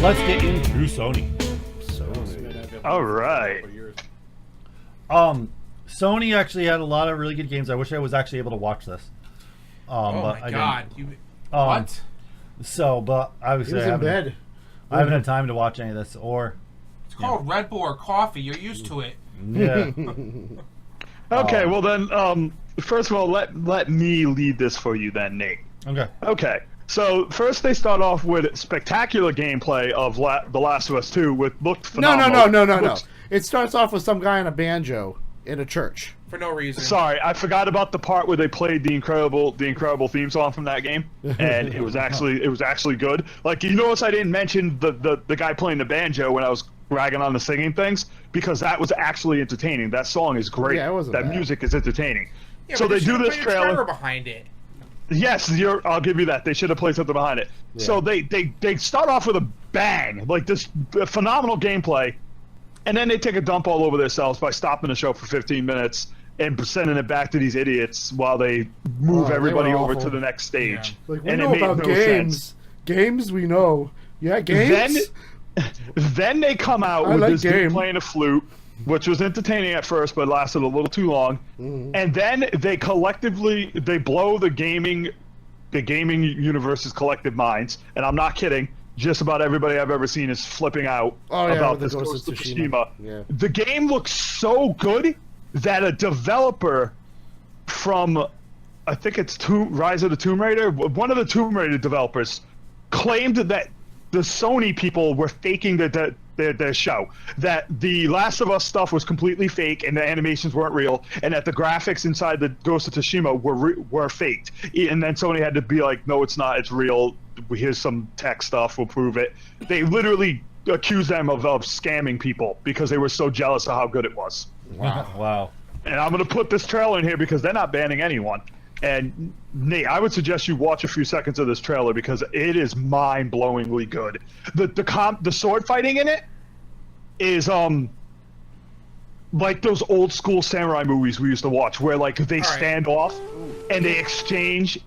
Let's get into Sony. All right. Sony actually had a lot of really good games. I wish I was actually able to watch this. Oh but my god! what? So, but obviously He was in bed. I haven't had time to watch any of this. Or It's called Red Bull or coffee. You're used to it. yeah, Okay, well then, first of all, let me lead this for you then, Nate. okay. Okay, so first they start off with spectacular gameplay of The Last of Us 2, which looked phenomenal. No. It starts off with some guy on a banjo in a church. For no reason. Sorry, I forgot about the part where they played the incredible theme song from that game, and it was actually good. Like, you notice I didn't mention the guy playing the banjo when I was ragging on the singing things, because that was actually entertaining. That song is great. Yeah, it wasn't that bad. music is entertaining. Yeah, So but they do should've this played a trailer behind it. Yes, I'll give you that. They should have played something behind it. Yeah. So they start off with a bang, like this phenomenal gameplay, and then they take a dump all over themselves by stopping the show for 15 minutes and sending it back to these idiots while they move they everybody were over awful. to the next stage. Like, we and know it made about no games. sense. Games we know. Yeah, games? Then they come out I with like this dude game. playing a flute, which was entertaining at first, but lasted a little too long. Mm-hmm. And then they collectively blow the gaming universe's collective minds, and I'm not kidding. Just about everybody I've ever seen is flipping out about with this the Ghost of Tsushima. Yeah. The game looks so good that a developer from, I think it's Rise of the Tomb Raider, one of the Tomb Raider developers, claimed that the Sony people were faking their show, that the Last of Us stuff was completely fake and the animations weren't real, and that the graphics inside the Ghost of Tsushima were faked. And then Sony had to be like, no, it's not, it's real. Here's some tech stuff, we'll prove it. They literally accused them of scamming people because they were so jealous of how good it was. Wow. And I'm going to put this trailer in here because they're not banning anyone. And Nate, I would suggest you watch a few seconds of this trailer because it is mind-blowingly good. The sword fighting in it is like those old school samurai movies we used to watch, where like they stand off and they exchange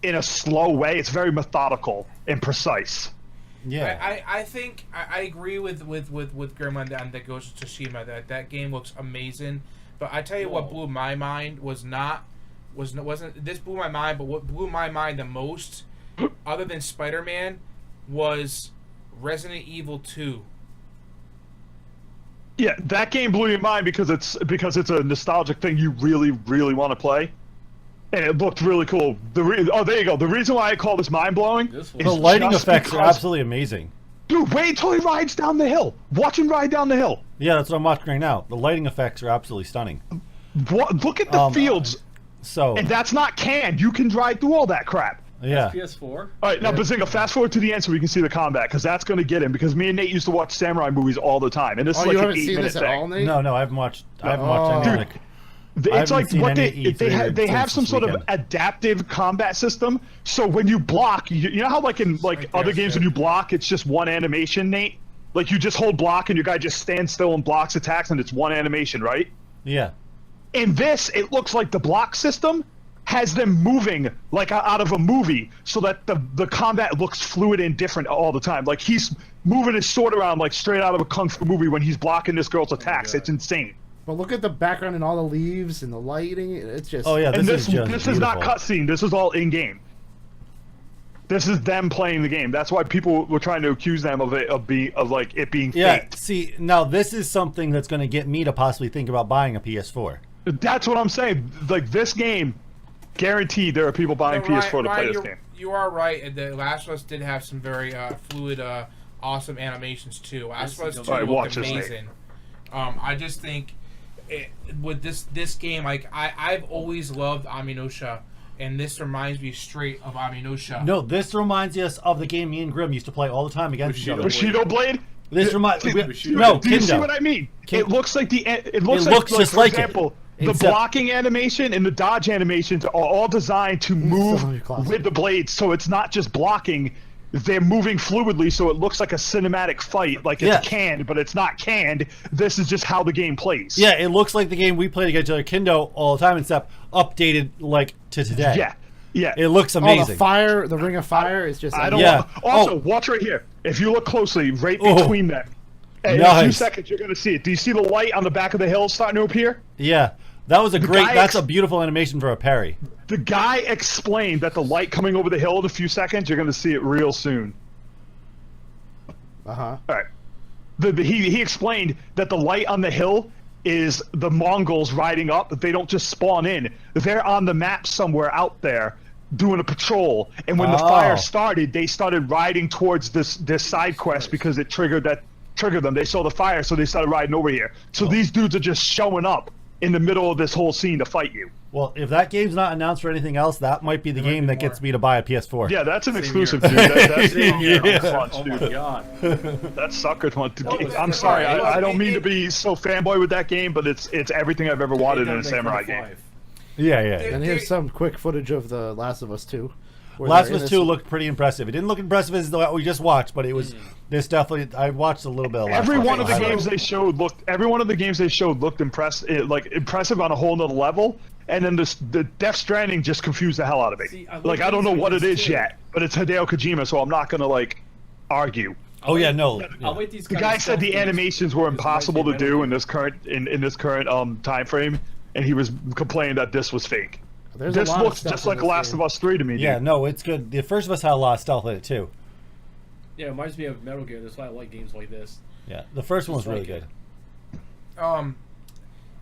in a slow way. It's very methodical and precise. Yeah. I think I agree with Grim on the Ghost of Tsushima that game looks amazing. But I tell you what blew my mind wasn't this blew my mind, but what blew my mind the most, other than Spider-Man, was Resident Evil 2. Yeah, that game blew your mind because it's a nostalgic thing you really, really want to play. And it looked really cool. There you go. The reason why I call this mind-blowing is The lighting just effects are because- absolutely amazing. Dude, wait till he rides down the hill. Watch him ride down the hill. Yeah, that's what I'm watching right now. The lighting effects are absolutely stunning. Look at the fields. So, And that's not canned. You can drive through all that crap. yeah. PS4. All right, now, Bazinga, fast forward to the end so we can see the combat, because that's going to get him, because me and Nate used to watch samurai movies all the time, and this is Oh, like you an haven't seen 8-minute this at thing. all, Nate? No, I haven't watched any like It's like seen what any they E3 have since some this sort of weekend. adaptive combat system. So when you block, you know how like in like other games when you block, it's just one animation, Nate. Like you just hold block and your guy just stands still and blocks attacks, and it's one animation, right? Yeah. In this, it looks like the block system has them moving like out of a movie, so that the combat looks fluid and different all the time. Like he's moving his sword around like straight out of a kung fu movie when he's blocking this girl's attacks. It's insane. But look at the background and all the leaves and the lighting. It's just... Oh yeah, And this is just this is not beautiful. cutscene. This is all in game. This is them playing the game. That's why people were trying to accuse them of it being Yeah, faked. see, now this is something that's going to get me to possibly think about buying a PS4. That's what I'm saying. Like this game, guaranteed there are people buying PS4 to play this game. You are right. And The Last of Us did have some very fluid, awesome animations too. Last of Us 2 Alright, watch looked this, amazing. I just think with this game, like I've always loved Aminosha, and this reminds me straight of Aminosha. No, this reminds us of the game me and Grim used to play all the time against each other. Bushido Blade? This reminds Do no you see Kendo. what I mean? It looks like It looks just for like it. example, the Except- blocking animation and the dodge animations are all designed to move so classic. with the blades, so it's not just blocking. They're moving fluidly, so it looks like a cinematic fight, like it's Yeah. canned, but it's not canned. This is just how the game plays. Yeah, it looks like the game we played against each other, Kendo, all the time, except updated like to today. Yeah. Yeah. It looks Oh, amazing. the Ring of Fire is just. I don't. Yeah. Also, Oh. watch right here. If you look closely, right Oh. between them, in a few Nice. seconds, you're gonna see it. Do you see the light on the back of the hill starting to appear? Yeah, that was a great. guy That's a beautiful animation for a parry. The guy explained that the light coming over the hill in a few seconds, you're gonna see it real soon. Uh huh. All right. He explained that the light on the hill is the Mongols riding up. They don't just spawn in. They're on the map somewhere out there doing a patrol. And when the Oh. fire started, they started riding towards this side quest because it triggered them. They saw the fire, so they started riding over here. So these dudes are just showing up in the middle of this whole scene to fight you. Well, if that game's not announced for anything else, that might be the There might game be that gets more. me to buy a PS4. Yeah, that's an Same exclusive, here. dude. That's Same here. Yeah. punch, Oh my dude. god. That sucker's one. was- I'm sorry, it was- I don't mean it- to be so fanboy with that game, but it's everything I've ever wanted in a samurai game. Yeah. And here's some quick footage of the Last of Us 2. where Last they're of in Us this- 2 looked pretty impressive. It didn't look impressive as what we just watched, but it was. This definitely. I watched a little bit of Last Every of Us. one of the Highlights. games they showed looked. Every one of the games they showed looked impressive on a whole nother level. And then the Death Stranding just confused the hell out of me. See, I like looked I don't know into what it this is too. yet, but it's Hideo Kojima, so I'm not gonna argue. Oh yeah, no. I'll Yeah. wait these The kind guy of said the stuff animations were because it might impossible be to do Metal in this current time frame, and he was complaining that this was fake. There's a This lot of looks stuff just in like this Last game. of Us 3 to me. Yeah, dude. no, it's good. The First of Us had a lot of stealth in it too. Yeah, it reminds me of Metal Gear. That's why I like games like this. Yeah, the first one was Just really like good.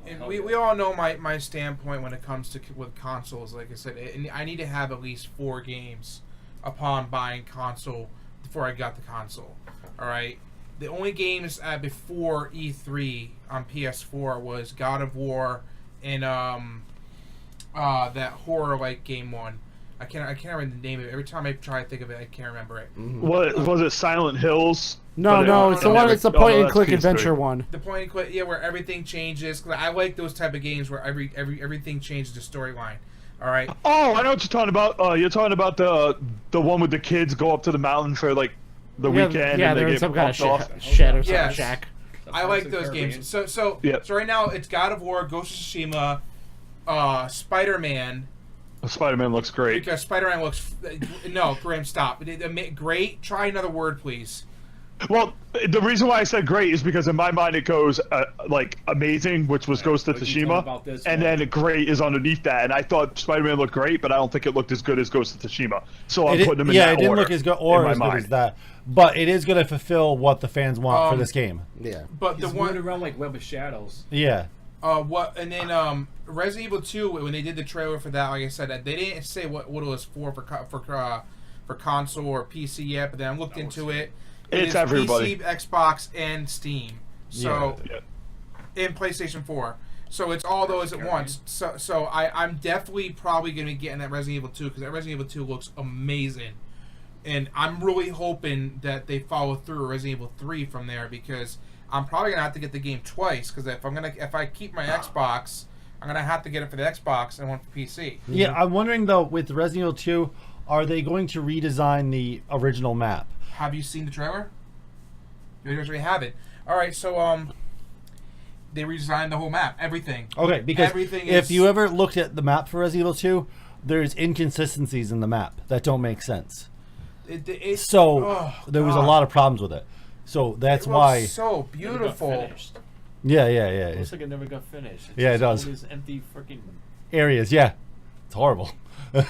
And we all know my standpoint when it comes to with consoles. Like I said, I need to have at least 4 games upon buying console before I got the console. All right. The only games before E3 on PS4 was God of War and that horror like game one. I can't remember the name of it. Every time I try to think of it, I can't remember it. What was it? Silent Hills? No, But no, it- it's the it one. never- It's the oh, point and that's click PS3. adventure one. The point and click, yeah, where everything changes. 'Cause I like those type of games where everything changes the storyline. All right. Oh, I know what you're talking about. You're talking about the one with the kids go up to the mountain for the weekend Yeah, and they're they in get some kind of bumped off. shed or some Yes. shack. I like those games. So Yep. right now it's God of War, Ghost of Tsushima, Spider-Man. Spider-Man looks great. Because Spider-Man looks no, Graham, stop. Great. Try another word, please. Well, the reason why I said great is because in my mind it goes amazing, which was Ghost of we keep talking Tsushima, about this, and man. then great is underneath that. And I thought Spider-Man looked great, but I don't think it looked as good as Ghost of Tsushima. So I'm putting them in yeah, that it didn't order look as good or in my as good mind. as that, but it is going to fulfill what the fans want for this game. Yeah. But He's the moving one, around like Web of Shadows. Yeah, what, and then Resident Evil 2 when they did the trailer for that, like I said, they didn't say what it was for console or PC yet. But then I looked into it. It's is everybody. PC, Xbox, and Steam. So Yeah. and PlayStation 4. So it's all those at once. So I'm definitely probably going to be getting that Resident Evil 2 because that Resident Evil 2 looks amazing. And I'm really hoping that they follow through Resident Evil 3 from there because I'm probably going to have to get the game twice because if I keep my Xbox, I'm going to have to get it for the Xbox and one for PC. yeah. I'm wondering though, with Resident Evil 2, are they going to redesign the original map? Have you seen the trailer? You already have it. All right, so they redesigned the whole map, everything. Okay, because Everything if is- you ever looked at the map for Resident Evil 2, there's inconsistencies in the map that don't make sense. It's So oh, there was a God. lot of problems with it. So that's It looks why. so Never got beautiful. finished. Yeah. It looks like it never got finished. It's Yeah, it just does. all these empty freaking. Areas, yeah. It's horrible. I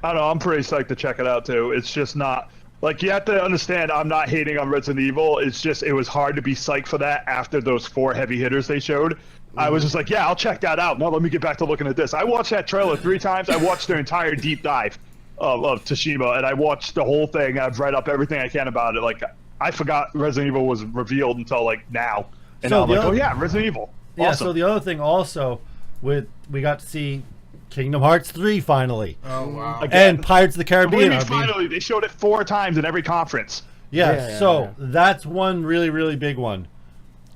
don't know. I'm pretty psyched to check it out too. It's just not like you have to understand. I'm not hating on Resident Evil. It's just it was hard to be psyched for that after those 4 heavy hitters they showed. I was just like, yeah, I'll check that out. Now let me get back to looking at this. I watched that trailer 3 times. I watched their entire deep dive of Tsushima, and I watched the whole thing. I've read up everything I can about it. Like I forgot Resident Evil was revealed until like now, and So now I'm the like, other- oh yeah, Resident Evil. Yeah, Awesome. so the other thing also, we got to see Kingdom Hearts 3 finally. Oh wow! Again. And Pirates of the What do you Caribbean mean are being... finally? They showed it 4 times in every conference. Yeah, so that's one really, really big one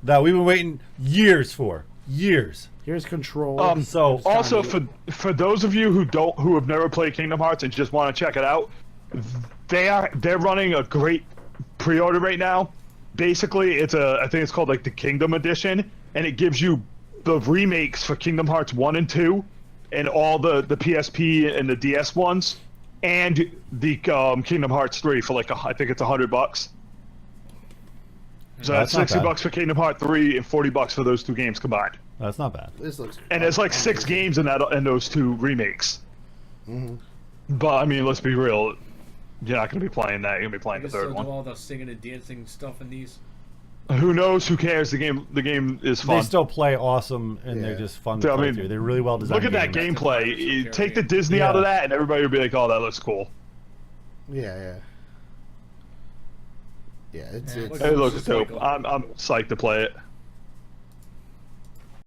that we've been waiting years for. Years. Here's Control. So Also, for those of you who have never played Kingdom Hearts and just want to check it out, they're running a great pre-order right now. Basically, I think it's called like the Kingdom Edition, and it gives you the remakes for Kingdom Hearts 1 and 2 and all the PSP and the DS ones, and the Kingdom Hearts 3 for like I think it's $100. So that's That's not bad. $60 for Kingdom Hearts 3 and $40 for those two games combined. That's not bad. This looks. And there's like 6 games in those two remakes. Mhm. But I mean, let's be real. You're not going to be playing that. You're going to be I playing the guess they'll third do one. all the singing and dancing stuff in these. Who knows? Who cares? The game is fun. They still play awesome, and they're Yeah. just fun to Yeah, I play mean, through. They're really well designed. Look at that games. gameplay. Yeah. Take the Disney out of that, and everybody will be like, "Oh, that looks cool." Yeah. Yeah, it's Yeah, it's look- It looks just dope. like I'm psyched to play it.